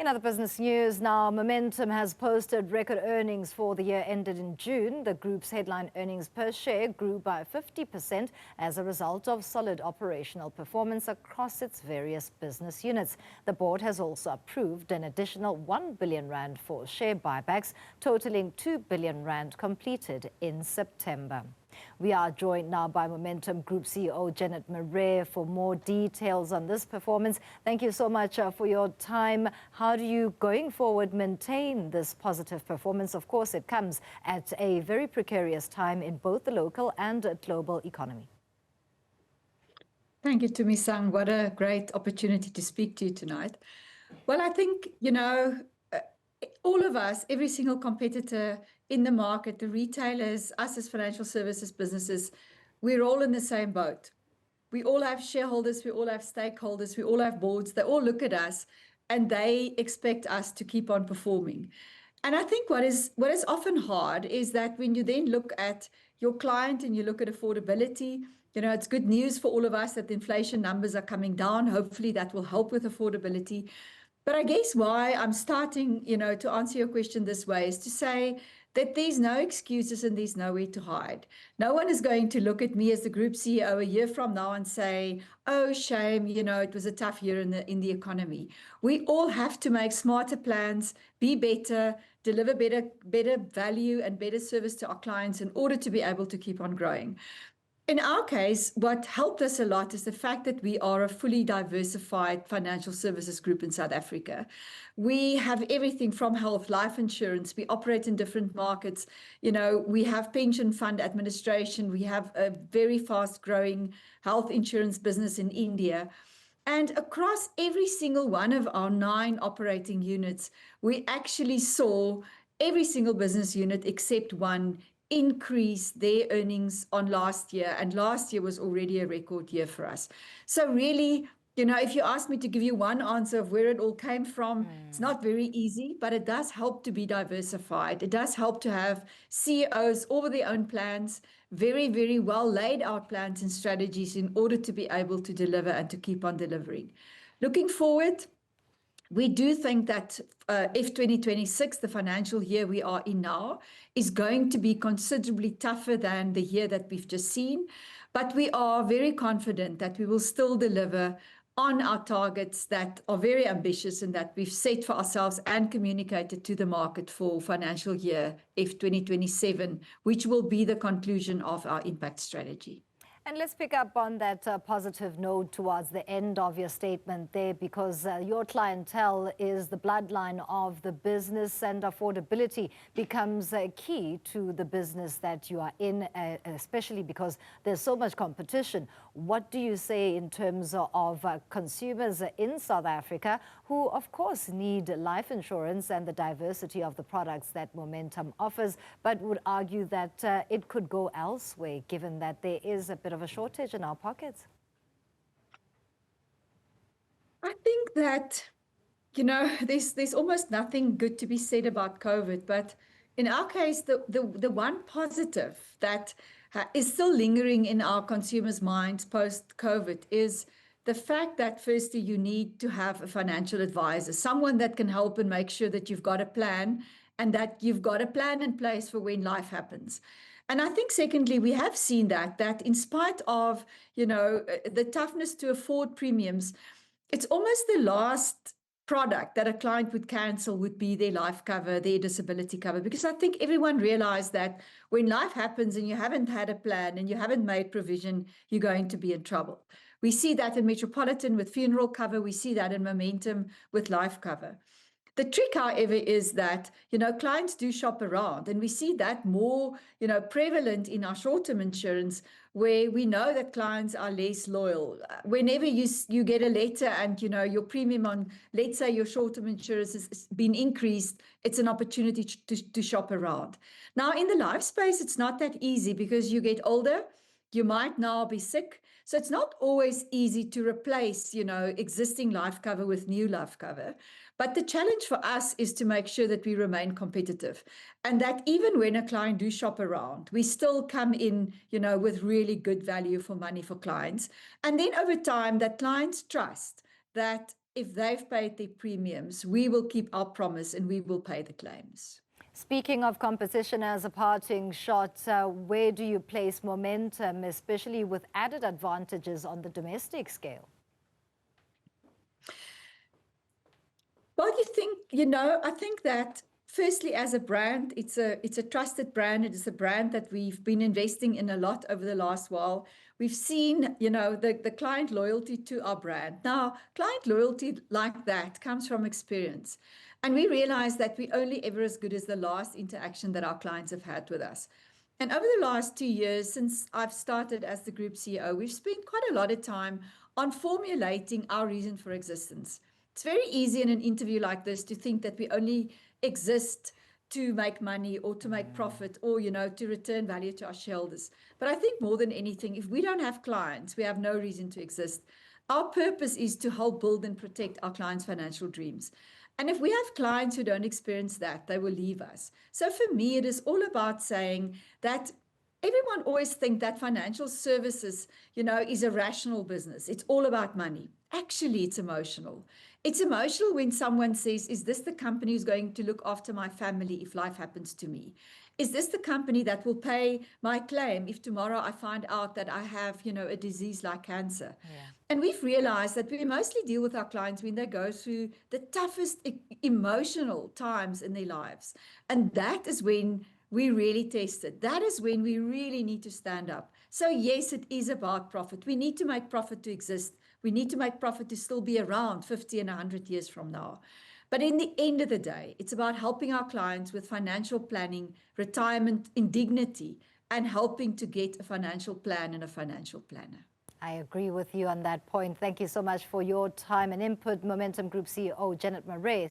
In other business news now, Momentum has posted record earnings for the year ended in June. The group's headline earnings per share grew by 50% as a result of solid operational performance across its various business units. The board has also approved an additional 1 billion rand for share buybacks, totaling 2 billion rand completed in September. We are joined now by Momentum Group CEO Janet Marais for more details on this performance. Thank you so much for your time. How do you, going forward, maintain this positive performance? Of course, it comes at a very precarious time in both the local and global economy. Thank you, Tumi-san. What a great opportunity to speak to you tonight. Well, I think, all of us, every single competitor in the market, the retailers, us as financial services businesses, we're all in the same boat. We all have shareholders, we all have stakeholders, we all have boards. They all look at us and they expect us to keep on performing. And I think what is often hard is that when you then look at your client and you look at affordability, it's good news for all of us that the inflation numbers are coming down. Hopefully that will help with affordability. But I guess why I'm starting, to answer your question this way is to say that there's no excuses and there's nowhere to hide. No one is going to look at me as the group CEO a year from now and say, oh, shame, it was a tough year in the economy. We all have to make smarter plans, be better, deliver better value and better service to our clients in order to be able to keep on growing. In our case, what helped us a lot is the fact that we are a fully diversified financial services group in South Africa. We have everything from health, life insurance. We operate in different markets. We have pension fund administration. We have a very fast growing health insurance business in India. And across every single one of our 9 operating units, we actually saw every single business unit except one increase their earnings on last year, and last year was already a record year for us. So really, if you ask me to give you one answer of where it all came from, it's not very easy, but it does help to be diversified. It does help to have CEOs over their own plans, very, very well laid out plans and strategies in order to be able to deliver and to keep on delivering. Looking forward, we do think that if 2026, the financial year we are in now, is going to be considerably tougher than the year that we've just seen. But we are very confident that we will still deliver on our targets that are very ambitious and that we've set for ourselves and communicated to the market for financial year F 2027, which will be the conclusion of our impact strategy. And let's pick up on that positive note towards the end of your statement there, because your clientele is the bloodline of the business, and affordability becomes key to the business that you are in, especially because there's so much competition. What do you say in terms of consumers in South Africa who, of course, need life insurance and the diversity of the products that Momentum offers, but would argue that it could go elsewhere, given that there is a bit of a shortage in our pockets? I think that, there's almost nothing good to be said about COVID, but in our case, the one positive that is still lingering in our consumers' minds post-COVID is the fact that firstly, you need to have a financial advisor, someone that can help and make sure that you've got a plan and that you've got a plan in place for when life happens. And I think secondly, we have seen that in spite of, the toughness to afford premiums, it's almost the last product that a client would cancel would be their life cover, their disability cover, because I think everyone realized that when life happens and you haven't had a plan and you haven't made provision, you're going to be in trouble. We see that in Metropolitan with funeral cover. We see that in Momentum with life cover. The trick, however, is that, clients do shop around, and we see that more, prevalent in our short-term insurance, where we know that clients are less loyal. Whenever you get a letter and, your premium on, let's say, your short-term insurance has been increased, it's an opportunity to shop around. Now, in the life space, it's not that easy because you get older. You might now be sick. So it's not always easy to replace, existing life cover with new life cover. But the challenge for us is to make sure that we remain competitive and that even when a client do shop around, we still come in, with really good value for money for clients. And then over time, that clients trust that if they've paid their premiums, we will keep our promise and we will pay the claims. Speaking of competition, as a parting shot, where do you place Momentum, especially with added advantages on the domestic scale? Well, I think that firstly, as a brand, it's a trusted brand. It is a brand that we've been investing in a lot over the last while. We've seen, the client loyalty to our brand. Now, client loyalty like that comes from experience. And we realize that we're only ever as good as the last interaction that our clients have had with us. And over the last 2 years, since I've started as the group CEO, we've spent quite a lot of time on formulating our reason for existence. It's very easy in an interview like this to think that we only exist to make money or to make profit or, to return value to our shareholders. But I think more than anything, if we don't have clients, we have no reason to exist. Our purpose is to help build and protect our clients' financial dreams. And if we have clients who don't experience that, they will leave us. So for me, it is all about saying that everyone always thinks that financial services, is a rational business. It's all about money. Actually, it's emotional. It's emotional when someone says, is this the company who's going to look after my family if life happens to me? Is this the company that will pay my claim if tomorrow I find out that I have, a disease like cancer? Yeah. And we've realized that we mostly deal with our clients when they go through the toughest emotional times in their lives. And that is when we really test it. That is when we really need to stand up. So yes, it is about profit. We need to make profit to exist. We need to make profit to still be around 50 and 100 years from now. But in the end of the day, it's about helping our clients with financial planning, retirement in dignity, and helping to get a financial plan and a financial planner. I agree with you on that point. Thank you so much for your time and input. Momentum Group CEO Janet Marais.